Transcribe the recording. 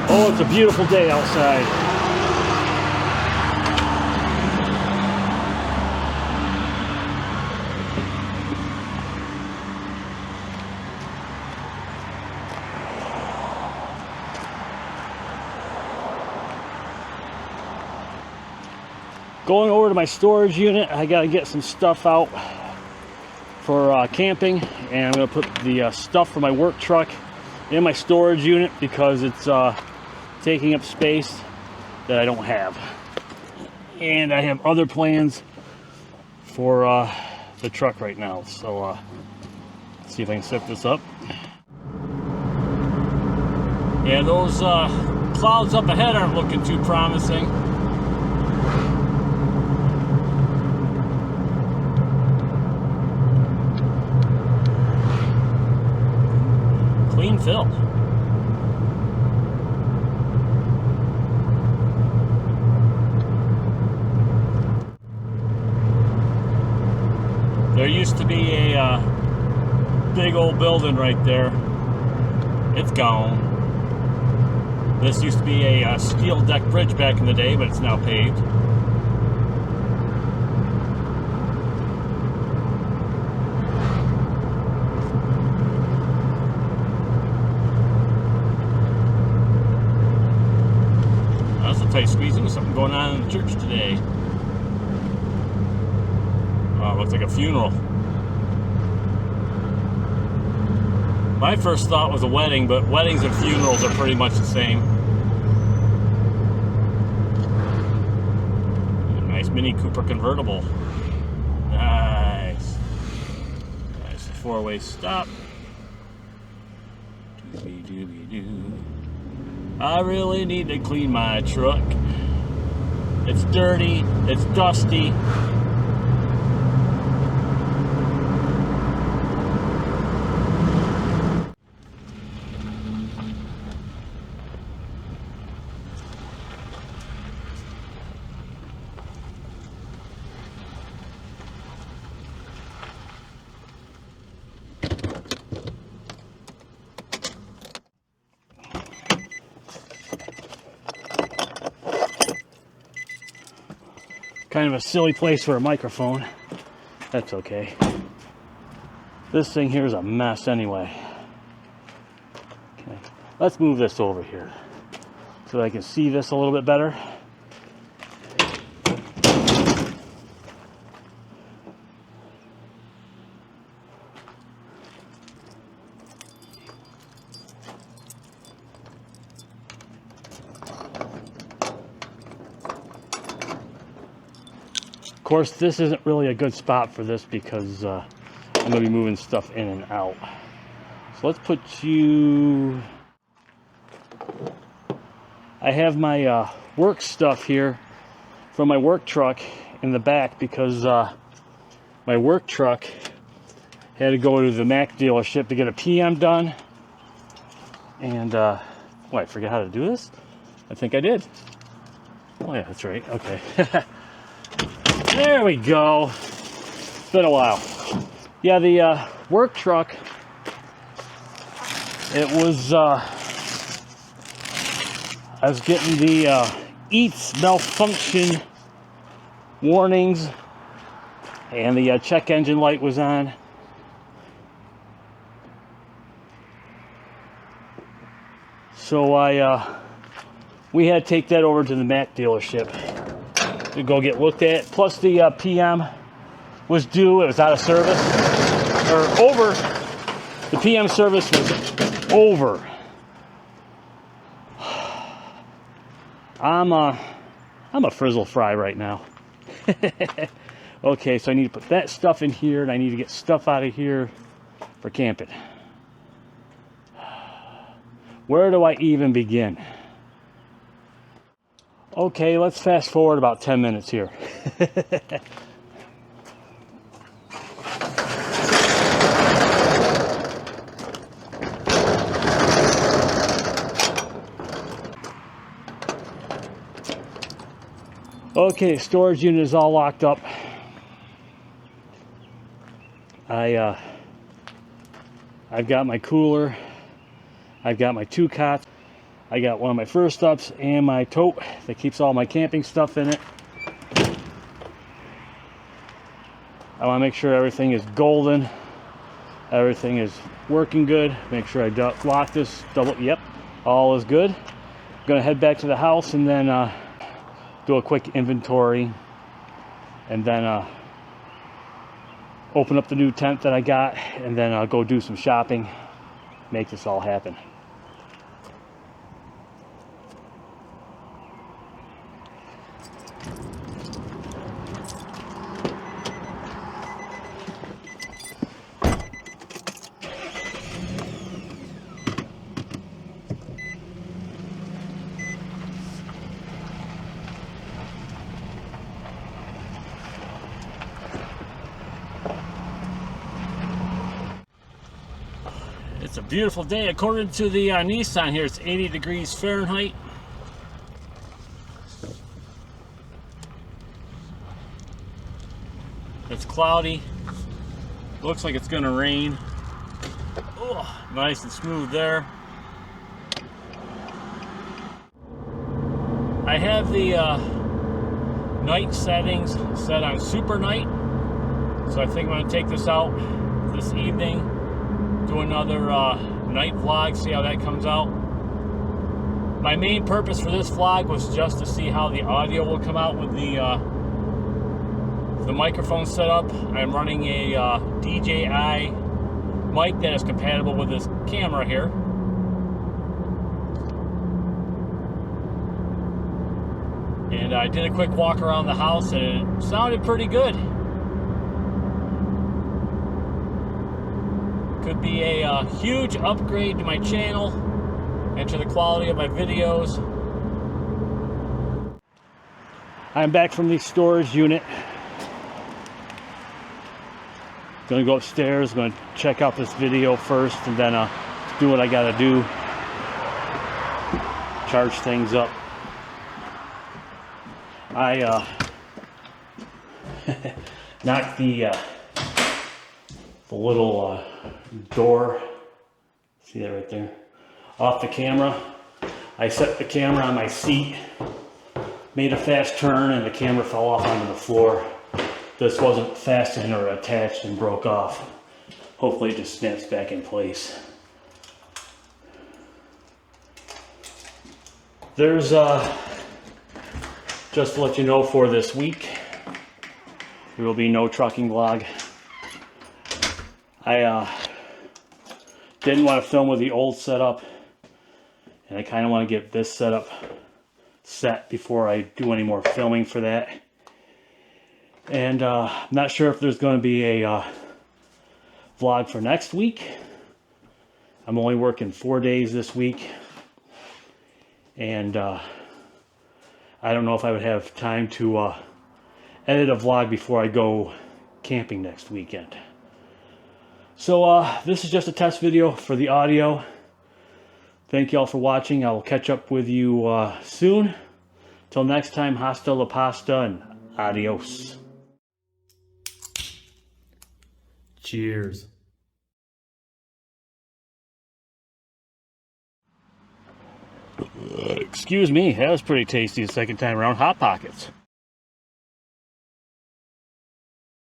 Oh, it's a beautiful day outside. Going over to my storage unit, I gotta get some stuff out for camping, and I'm gonna put the stuff for my work truck in my storage unit because it's taking up space that I don't have. And I have other plans for the truck right now, so let's see if I can set this up. Yeah, those clouds up ahead aren't looking too promising. Clean fill. There used to be a big old building right there. It's gone. This used to be a steel deck bridge back in the day, but it's now paved. Tight squeezing, something going on in the church today. Oh, it looks like a funeral. My first thought was a wedding, but weddings and funerals are pretty much the same. Nice Mini Cooper convertible. Nice. Nice four-way stop. Doobie-doobie-doo. I really need to clean my truck. It's dirty, it's dusty. Kind of a silly place for a microphone. That's okay. This thing here is a mess anyway. Okay, let's move this over here so I can see this a little bit better. Of course, this isn't really a good spot for this because I'm going to be moving stuff in and out. So let's put you... I have my work stuff here from my work truck in the back because my work truck had to go to the Mac dealership to get a PM done. And, oh, I forget how to do this? I think I did. Oh yeah, that's right, okay. There we go. It's been a while. Yeah, the work truck, it was, I was getting the EATS malfunction warnings, and the check engine light was on. So we had to take that over to the Mac dealership to go get looked at. Plus the PM was due. It was out of service, or over. The PM service was over. I'm a frizzle fry right now. Okay, so I need to put that stuff in here, and I need to get stuff out of here for camping. Where do I even begin? Okay, let's fast forward about 10 minutes here. Okay, storage unit is all locked up. I've got my cooler. I've got my 2 cots. I got one of my first ups and my tote that keeps all my camping stuff in it. I want to make sure everything is golden. Everything is working good. Make sure I lock this yep, all is good. I'm gonna head back to the house and then do a quick inventory, and then open up the new tent that I got, and then I'll go do some shopping, make this all happen. It's a beautiful day. According to the Nissan here, it's 80 degrees Fahrenheit. It's cloudy. Looks like it's gonna rain. Oh, nice and smooth there. I have the night settings set on super night, so I think I'm gonna take this out this evening, do another night vlog, see how that comes out. My main purpose for this vlog was just to see how the audio will come out with the microphone setup. I'm running a DJI mic that is compatible with this camera here. And I did a quick walk around the house and it sounded pretty good. Could be a huge upgrade to my channel and to the quality of my videos. I'm back from the storage unit. Gonna go upstairs, gonna check out this video first, and then do what I gotta do. Charge things up. I knocked the little door, see that right there, off the camera. I set the camera on my seat, made a fast turn, and the camera fell off onto the floor. This wasn't fastened or attached and broke off. Hopefully it just snaps back in place. There's just to let you know, for this week there will be no trucking vlog. I didn't want to film with the old setup, and I kind of want to get this setup set before I do any more filming for that. And I'm not sure if there's going to be a vlog for next week. I'm only working 4 days this week, and I don't know if I would have time to edit a vlog before I go camping next weekend. So this is just a test video for the audio. Thank you all for watching. I will catch up with you soon. Till next time, hasta la pasta and adios. Cheers. Excuse me, that was pretty tasty the second time around. Hot Pockets.